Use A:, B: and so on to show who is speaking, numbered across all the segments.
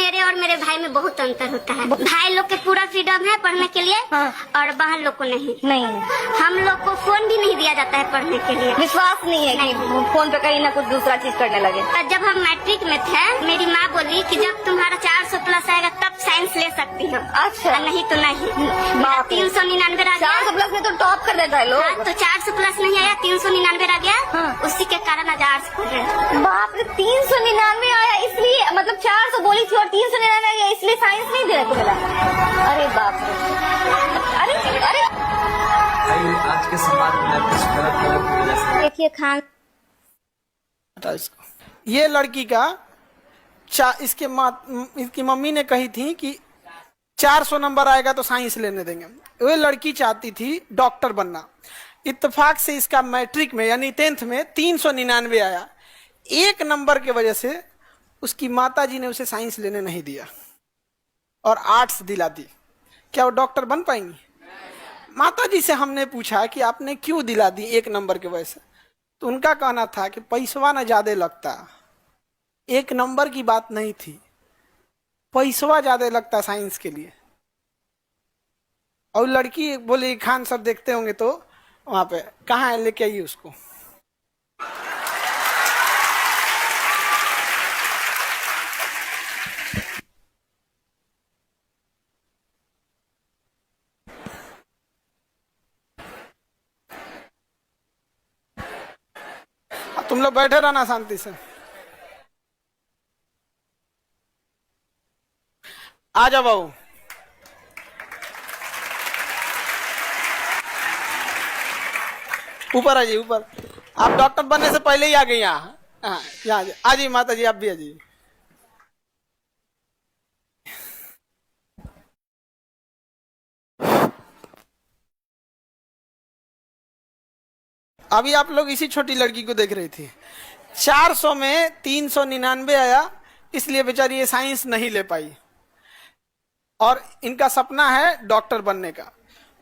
A: मेरे और मेरे भाई में बहुत अंतर होता है। भाई लोग के पूरा फ्रीडम है पढ़ने के लिए और बहन लोग को नहीं। हम लोग को फोन भी नहीं दिया जाता है पढ़ने के लिए।
B: विश्वास नहीं है कि फोन पे कहीं ना कुछ दूसरा चीज करने लगे।
A: जब हम मैट्रिक में थे मेरी माँ बोली कि जब तुम्हारा 400 प्लस आएगा तब साइंस ले सकती हो।
B: अच्छा।
A: नहीं तो नहीं। 399 आ गया।
B: 400 प्लस में तो टॉप कर देता है लोग।
A: तो 400 प्लस नहीं आया, 399 आ गया। उसी के कारण आज आर्ट्स पढ़ रहे हैं।
B: बाप रे, 399 आया इसलिए, मतलब 400 बोली थी और 399 आया इसलिए साइंस नहीं दे रहे थे मिला। अरे बाप रे, अरे
C: आज के समाज में कुछ गलत लोगों की वजह से
A: देखिए खान
D: इसको ये लड़की का इसकी मम्मी ने कही थी कि 400 नंबर आएगा तो साइंस लेने देंगे। वो लड़की चाहती थी डॉक्टर बनना। इत्तेफाक से इसका मैट्रिक में यानी 10th में 399 आया। एक नंबर के वजह से उसकी माताजी ने उसे साइंस लेने नहीं दिया और आर्ट्स दिला दी। क्या वो डॉक्टर बन पाएंगी? माताजी से हमने पूछा कि आपने क्यों दिला दी एक नंबर की वजह से, तो उनका कहना था कि पैसवा ना ज्यादा लगता, एक नंबर की बात नहीं थी, पैसवा ज्यादा लगता साइंस के लिए। और लड़की बोली खान सर देखते होंगे तो वहां पे कहाँ है, लेके आइए उसको। तुम लोग बैठे रहना शांति से। आ जाओ बाबू। ऊपर आ जाइए, ऊपर। आप डॉक्टर बनने से पहले ही आ गई यहाँ। यहाँ आ जाइए माता जी, आप भी आ जाइए। अभी आप लोग इसी छोटी लड़की को देख रही थी। 400 में 399 आया, इसलिए बेचारी ये साइंस नहीं ले पाई और इनका सपना है डॉक्टर बनने का।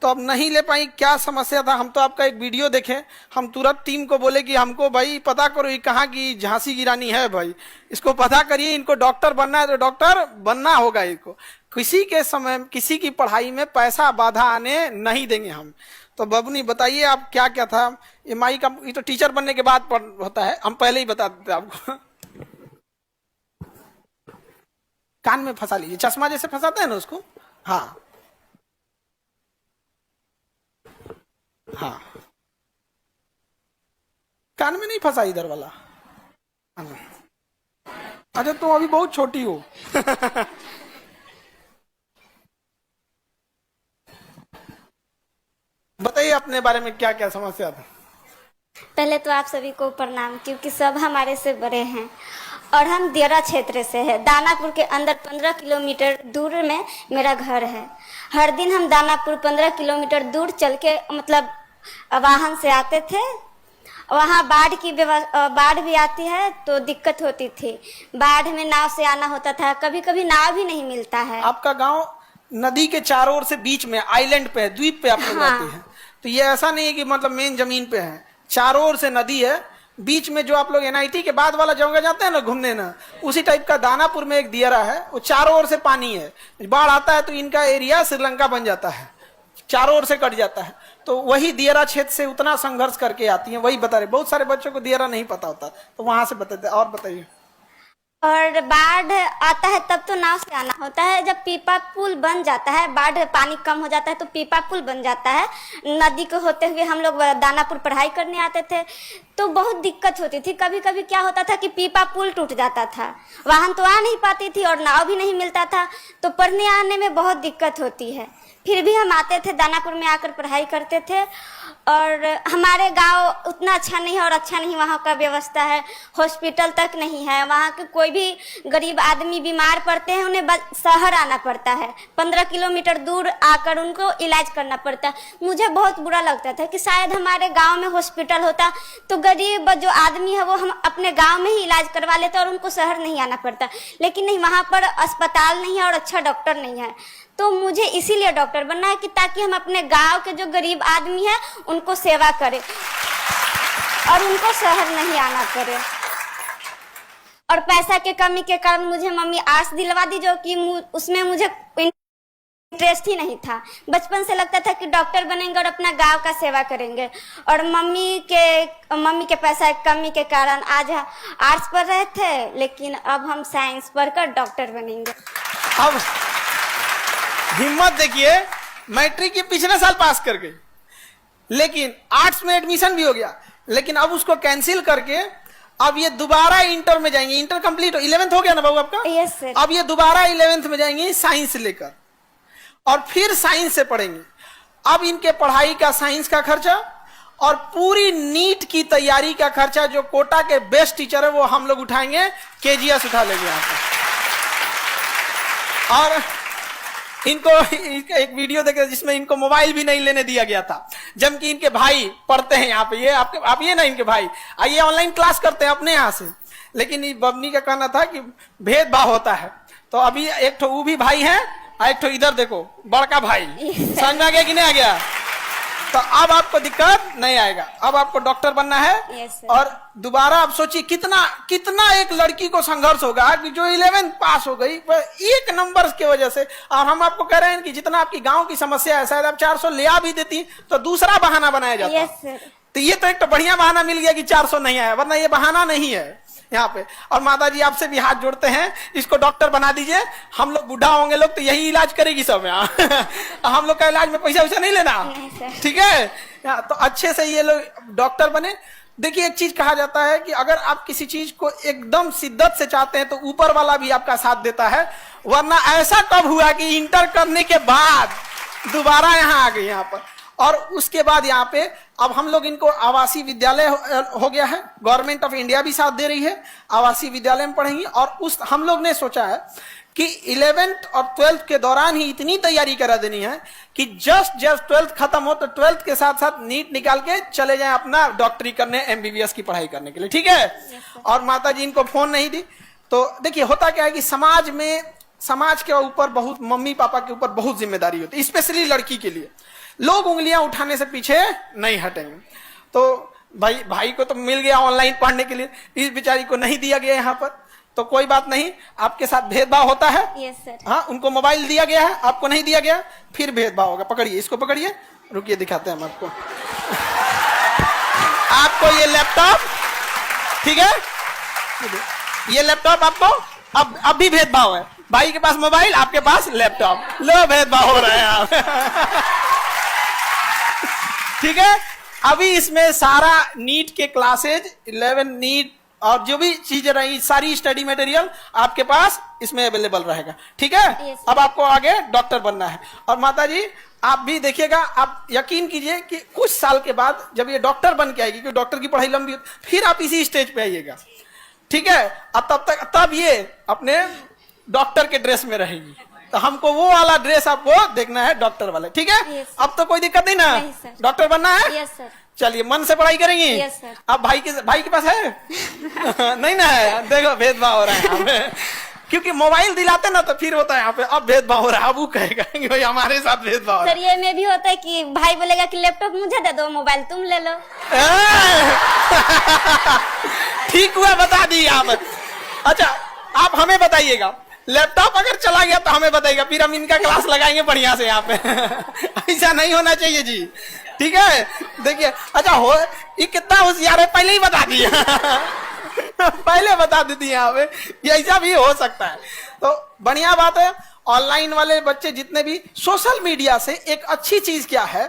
D: तो अब नहीं ले पाई, क्या समस्या था? हम तो आपका एक वीडियो देखे, हम तुरंत टीम को बोले कि हमको भाई पता करो ये कहाँ की झांसी की रानी है, भाई इसको पता करिए, इनको डॉक्टर बनना है तो डॉक्टर बनना होगा। इनको किसी के समय किसी की पढ़ाई में पैसा बाधा आने नहीं देंगे हम। तो बबनी बताइए आप क्या क्या था ये माई का? ये तो टीचर बनने के बाद होता है, हम पहले ही बता देते आपको। कान में फंसा लीजिए, चश्मा जैसे फंसाते हैं ना उसको। हाँ हाँ, कान में नहीं फंसा इधर वाला। अच्छा तुम अभी बहुत छोटी हो। बताइए अपने बारे में क्या क्या समस्या था।
A: पहले तो आप सभी को प्रणाम, क्योंकि सब हमारे से बड़े हैं और हम दियरा क्षेत्र से है। दानापुर के अंदर 15 किलोमीटर दूर में मेरा घर है। हर दिन हम दानापुर 15 किलोमीटर दूर चल के मतलब वाहन से आते थे। वहाँ बाढ़ भी आती है तो दिक्कत होती थी। बाढ़ में नाव से आना होता था, कभी कभी नाव भी नहीं मिलता है।
D: आपका गांव नदी के चारों ओर से बीच में आइलैंड पे है, द्वीप पे आप लोग रहते हैं। तो ये ऐसा नहीं है कि मतलब मेन जमीन पे है, चारों ओर से नदी है। बीच में जो आप लोग NIT के बाद वाला जगह जाते हैं ना घूमने ना, उसी टाइप का दानापुर में एक दियरा है, वो चारों ओर से पानी है। बाढ़ आता है तो इनका एरिया श्रीलंका बन जाता है, चारों ओर से कट जाता है। तो वही दियरा क्षेत्र से उतना संघर्ष करके आती है, वही बता रहे। बहुत सारे बच्चों को दियरा नहीं पता होता, तो वहां से बताते। और बताइए।
A: और बाढ़ आता है तब तो नाव से आना होता है। जब पीपा पुल बन जाता है, बाढ़ पानी कम हो जाता है तो पीपा पुल बन जाता है। नदी को होते हुए हम लोग दानापुर पढ़ाई करने आते थे तो बहुत दिक्कत होती थी। कभी कभी क्या होता था कि पीपा पुल टूट जाता था, वाहन तो आ नहीं पाती थी और नाव भी नहीं मिलता था, तो पढ़ने आने में बहुत दिक्कत होती है। फिर भी हम आते थे, दानापुर में आकर पढ़ाई करते थे। और हमारे गांव उतना अच्छा नहीं है और अच्छा नहीं वहाँ का व्यवस्था है, हॉस्पिटल तक नहीं है। वहाँ के कोई भी गरीब आदमी बीमार पड़ते हैं उन्हें शहर आना पड़ता है, 15 किलोमीटर दूर आकर उनको इलाज करना पड़ता है। मुझे बहुत बुरा लगता था कि शायद हमारे गांव में हॉस्पिटल होता तो गरीब जो आदमी है वो हम अपने गांव में ही इलाज करवा लेते और उनको शहर नहीं आना पड़ता। लेकिन नहीं, वहाँ पर अस्पताल नहीं है और अच्छा डॉक्टर नहीं है। तो मुझे इसीलिए डॉक्टर बनना है कि ताकि हम अपने गांव के जो गरीब आदमी है उनको सेवा करें और उनको शहर नहीं आना पड़े। और पैसा के कमी के कारण मुझे मम्मी आर्ट्स दिलवा दी, जो कि उसमें मुझे इंटरेस्ट ही नहीं था। बचपन से लगता था कि डॉक्टर बनेंगे और अपना गांव का सेवा करेंगे, और मम्मी के पैसा की कमी के कारण आज आर्ट्स पढ़ रहे थे, लेकिन अब हम साइंस पढ़कर डॉक्टर बनेंगे।
D: अब हिम्मत देखिए, मैट्रिक के पिछले साल पास कर गई, लेकिन आर्ट्स में एडमिशन भी हो गया, लेकिन अब उसको कैंसिल करके अब ये दोबारा इंटर में जाएंगे। इंटर कंप्लीट 11th हो गया ना बाबू आपका?
A: Yes sir.
D: अब ये दोबारा 11th में जाएंगे साइंस लेकर, और फिर साइंस से पढ़ेंगे। अब इनके पढ़ाई का, साइंस का खर्चा और पूरी नीट की तैयारी का खर्चा जो कोटा के बेस्ट टीचर है वो हम लोग उठाएंगे, केजीएस उठा लेंगे यहाँ पे। और इनको एक वीडियो देखे जिसमें इनको मोबाइल भी नहीं लेने दिया गया था, जबकि इनके भाई पढ़ते हैं यहाँ पे। ये आप ये ना, इनके भाई आइए ऑनलाइन क्लास करते हैं अपने यहाँ से, लेकिन बबनी का कहना था कि भेदभाव होता है। तो अभी एक तो वो भी भाई है, एक तो इधर देखो बड़का भाई। समझ में आ गया कि नहीं आ गया? तो अब आपको दिक्कत नहीं आएगा, अब आपको डॉक्टर बनना है।
A: Yes, sir.
D: और दोबारा आप सोचिए कितना एक लड़की को संघर्ष होगा कि जो 11th पास हो गई एक नंबर की वजह से। और हम आपको कह रहे हैं कि जितना आपकी गांव की समस्या है, शायद आप 400 ले आ भी देती तो दूसरा बहाना बनाया जाता।
A: Yes, sir.
D: तो ये तो एक तो बढ़िया बहाना मिल गया कि 400 नहीं आया, वरना ये बहाना नहीं है यहाँ पे। और माता जी आपसे भी हाथ जोड़ते हैं, इसको डॉक्टर बना दीजिए। हम लोग बूढ़ा होंगे लोग तो यही इलाज करेगी सब यहाँ। हम लोग का इलाज में पैसा वैसा नहीं लेना, ठीक है? तो अच्छे से ये लोग डॉक्टर बने। देखिए, एक चीज कहा जाता है कि अगर आप किसी चीज को एकदम शिद्दत से चाहते हैं तो ऊपर वाला भी आपका साथ देता है। वरना ऐसा कब हुआ कि इंटर करने के बाद दोबारा यहाँ आ गए यहाँ पर, और उसके बाद यहाँ पे अब हम लोग इनको आवासीय विद्यालय हो गया है, गवर्नमेंट ऑफ इंडिया भी साथ दे रही है, आवासीय विद्यालय में पढ़ेंगी। और उस हम लोग ने सोचा है कि 11th और 12th के दौरान ही इतनी तैयारी करा देनी है कि जस्ट 12th खत्म हो तो 12th के साथ साथ नीट निकाल के चले जाएं अपना डॉक्टरी करने, MBBS की पढ़ाई करने के लिए, ठीक है? और माता जी इनको फोन नहीं दी। तो देखिए, होता क्या है कि समाज के ऊपर बहुत, मम्मी पापा के ऊपर बहुत जिम्मेदारी होती है, स्पेशली लड़की के लिए। लोग उंगलियां उठाने से पीछे नहीं हटेंगे। तो भाई को तो मिल गया ऑनलाइन पढ़ने के लिए, इस बेचारी को नहीं दिया गया यहाँ पर, तो कोई बात नहीं, आपके साथ भेदभाव होता है।
A: Yes sir.
D: हाँ, उनको मोबाइल दिया गया है, आपको नहीं दिया गया, फिर भेदभाव होगा। पकड़िए, इसको पकड़िए, रुकिए दिखाते हैं हम आपको। आपको ये लैपटॉप, ठीक है, ये लैपटॉप आपको अब भी भेदभाव है। भाई के पास मोबाइल, आपके पास लैपटॉप, लो भेदभाव हो रहे हैं आप। ठीक है, अभी इसमें सारा नीट के क्लासेज, 11 नीट और जो भी चीजें रही, सारी स्टडी मटेरियल आपके पास इसमें अवेलेबल रहेगा, ठीक है?
A: yes,
D: अब आपको आगे डॉक्टर बनना है। और माता जी आप भी देखिएगा, आप यकीन कीजिए कि कुछ साल के बाद जब ये डॉक्टर बन के आएगी, क्योंकि डॉक्टर की पढ़ाई लंबी होती, फिर आप इसी स्टेज पे आइएगा, ठीक है? अब तब ये अपने डॉक्टर के ड्रेस में रहेगी। तो हमको वो वाला ड्रेस आपको देखना है, डॉक्टर वाला, ठीक है?
A: yes,
D: अब तो कोई दिक्कत नहीं ना? डॉक्टर बनना है?
A: Yes sir.
D: चलिए, मन से पढ़ाई करेंगी?
A: Yes sir.
D: अब भाई के पास है? नहीं ना है? देखो भेदभाव हो रहा है यहाँ पे, क्योंकि मोबाइल दिलाते ना तो फिर होता है यहाँ पे अब भेदभाव हो रहा है। अब वो कहेगा कि भाई हमारे साथ भेदभाव हो रहा है।
A: सर, ये में भी होता है कि भाई बोलेगा कि लैपटॉप मुझे दे दो, मोबाइल तुम ले लो।
D: ठीक हुआ, बता दी आप। अच्छा, आप हमें बताइएगा, लैपटॉप अगर चला गया तो हमें बताइएगा, फिर हम इनका क्लास लगाएंगे बढ़िया से यहाँ पे। ऐसा नहीं होना चाहिए जी, ठीक है? देखिए, अच्छा हो, ये कितना होशियार है, पहले ही बता दिया। पहले बता देती यहाँ पे, ये ऐसा भी हो सकता है। तो बढ़िया बात है। ऑनलाइन वाले बच्चे जितने भी, सोशल मीडिया से एक अच्छी चीज क्या है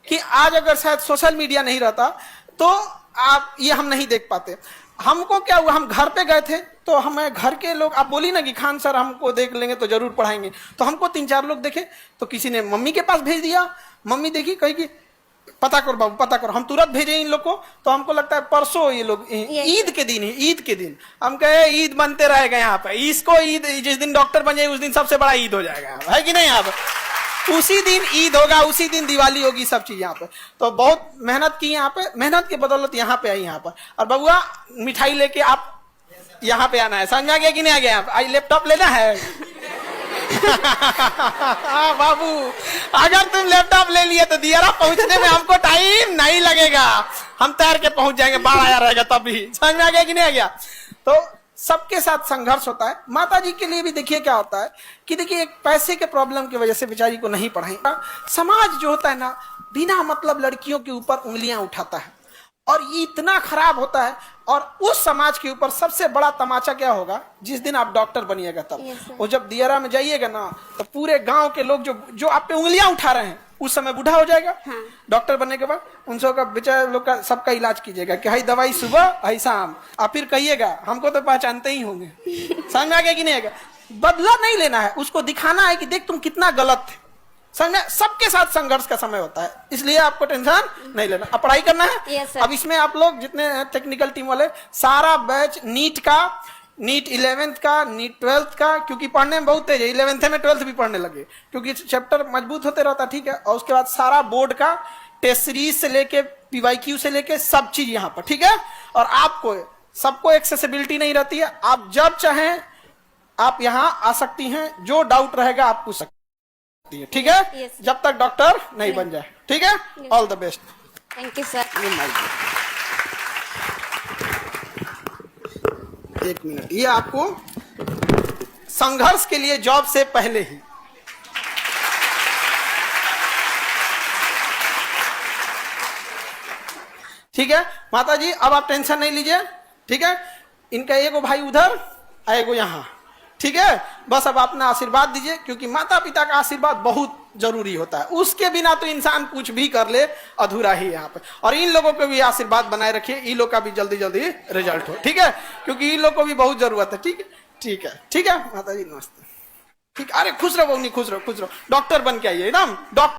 D: कि आज अगर शायद सोशल मीडिया नहीं रहता तो आप ये हम नहीं देख पाते। हमको क्या हुआ, हम घर पे गए थे तो हमें घर के लोग, आप बोली ना कि खान सर हमको देख लेंगे तो जरूर पढ़ाएंगे, तो हमको 3-4 लोग देखे, तो किसी ने मम्मी के पास भेज दिया, मम्मी देखी, कही कि पता करो बाबू, पता करो। हम तुरंत भेजे इन लोग को, तो हमको लगता है परसों ये लोग ईद के दिन हम कहे ईद बनते रहेगा यहाँ पे, इसको ईद जिस दिन डॉक्टर बन जाए उस दिन सबसे बड़ा ईद हो जाएगा, है कि नहीं? यहाँ पे उसी दिन ईद होगा, उसी दिन दिवाली होगी, सब चीज यहाँ पे। तो बहुत मेहनत की यहाँ पे, मेहनत के बदौलत यहाँ पे आई यहाँ पर। और बबुआ, मिठाई लेके आप यहाँ पे आना है, समझ में आ गया कि नहीं आ गया? आई लैपटॉप लेना है। बाबू, अगर तुम लैपटॉप ले लिए तो दियारा पहुंचने में हमको टाइम नहीं लगेगा, हम तैर के पहुंच जाएंगे, बाढ़ आया रहेगा तब भी। समझ में आ गया कि नहीं आ गया? तो सबके साथ संघर्ष होता है। माता जी के लिए भी देखिए क्या होता है कि देखिए एक पैसे के प्रॉब्लम की वजह से बेचारी को नहीं पढ़ाई। समाज जो होता है ना, बिना मतलब लड़कियों के ऊपर उंगलियां उठाता है और ये इतना खराब होता है। और उस समाज के ऊपर सबसे बड़ा तमाचा क्या होगा, जिस दिन आप डॉक्टर बनिएगा तब। वो जब दियरा में जाइएगा ना, तो पूरे गांव के लोग जो आप पे उंगलियां उठा रहे हैं, उस समय बूढ़ा हो जाएगा। हाँ। डॉक्टर बनने के बाद उन सब का बेचारे लोग का सबका इलाज कीजिएगा कि हाई दवाई सुबह हाई शाम। आप फिर कहिएगा हमको तो पहचानते ही होंगे। समझ में आ गया कि नहीं आएगा? बदला नहीं लेना है, उसको दिखाना है कि देख तुम कितना गलत थे। समझ, सबके साथ संघर्ष का समय होता है, इसलिए आपको टेंशन नहीं लेना। अब पढ़ाई करना है। अब इसमें आप लोग जितने टेक्निकल टीम वाले, सारा बैच नीट का, नीट 11th का, नीट 12th का, क्योंकि पढ़ने में बहुत तेज है। 11th में 12th भी पढ़ने लगे क्योंकि चैप्टर मजबूत होते रहता, ठीक है। और उसके बाद सारा बोर्ड का टेस्ट सीरीज से लेके PYQ से लेके सब चीज यहाँ पर, ठीक है। और आपको सबको एक्सेसिबिलिटी नहीं रहती है, आप जब चाहें आप यहाँ आ सकती हैं, जो डाउट रहेगा आप पूछ सकती है, ठीक है। जब तक डॉक्टर नहीं बन जाए, ठीक है। All the best.
A: Thank you sir.
D: एक मिनट, ये आपको संघर्ष के लिए जॉब से पहले ही, ठीक है। माता जी अब आप टेंशन नहीं लीजिए, ठीक है। इनका एगो भाई उधर, एगो यहाँ, ठीक है। बस अब अपना आशीर्वाद दीजिए, क्योंकि माता पिता का आशीर्वाद बहुत जरूरी होता है। उसके बिना तो इंसान कुछ भी कर ले अधूरा ही यहाँ पे। और इन लोगों को भी आशीर्वाद बनाए रखिए, इन लोग का भी जल्दी जल्दी रिजल्ट हो, ठीक है, क्योंकि इन लोग को भी बहुत जरूरत है, ठीक है। ठीक है, ठीक है माता जी, नमस्ते। ठीक, अरे खुश रहो, नहीं खुश रहो, खुश रहो। डॉक्टर बन के आइए एकदम, डॉक्टर।